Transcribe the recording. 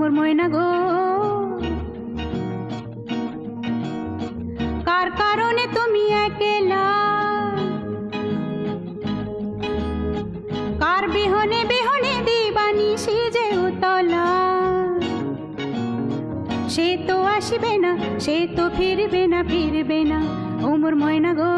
মোর ময়না গো, কার কারণে তুমি একলা, কার বিহনে বিহনে দিবানিশি যে উতলা। সে তো আসবে না, সে তো ফিরবে না, ফিরবে না ও মোর ময়না গো।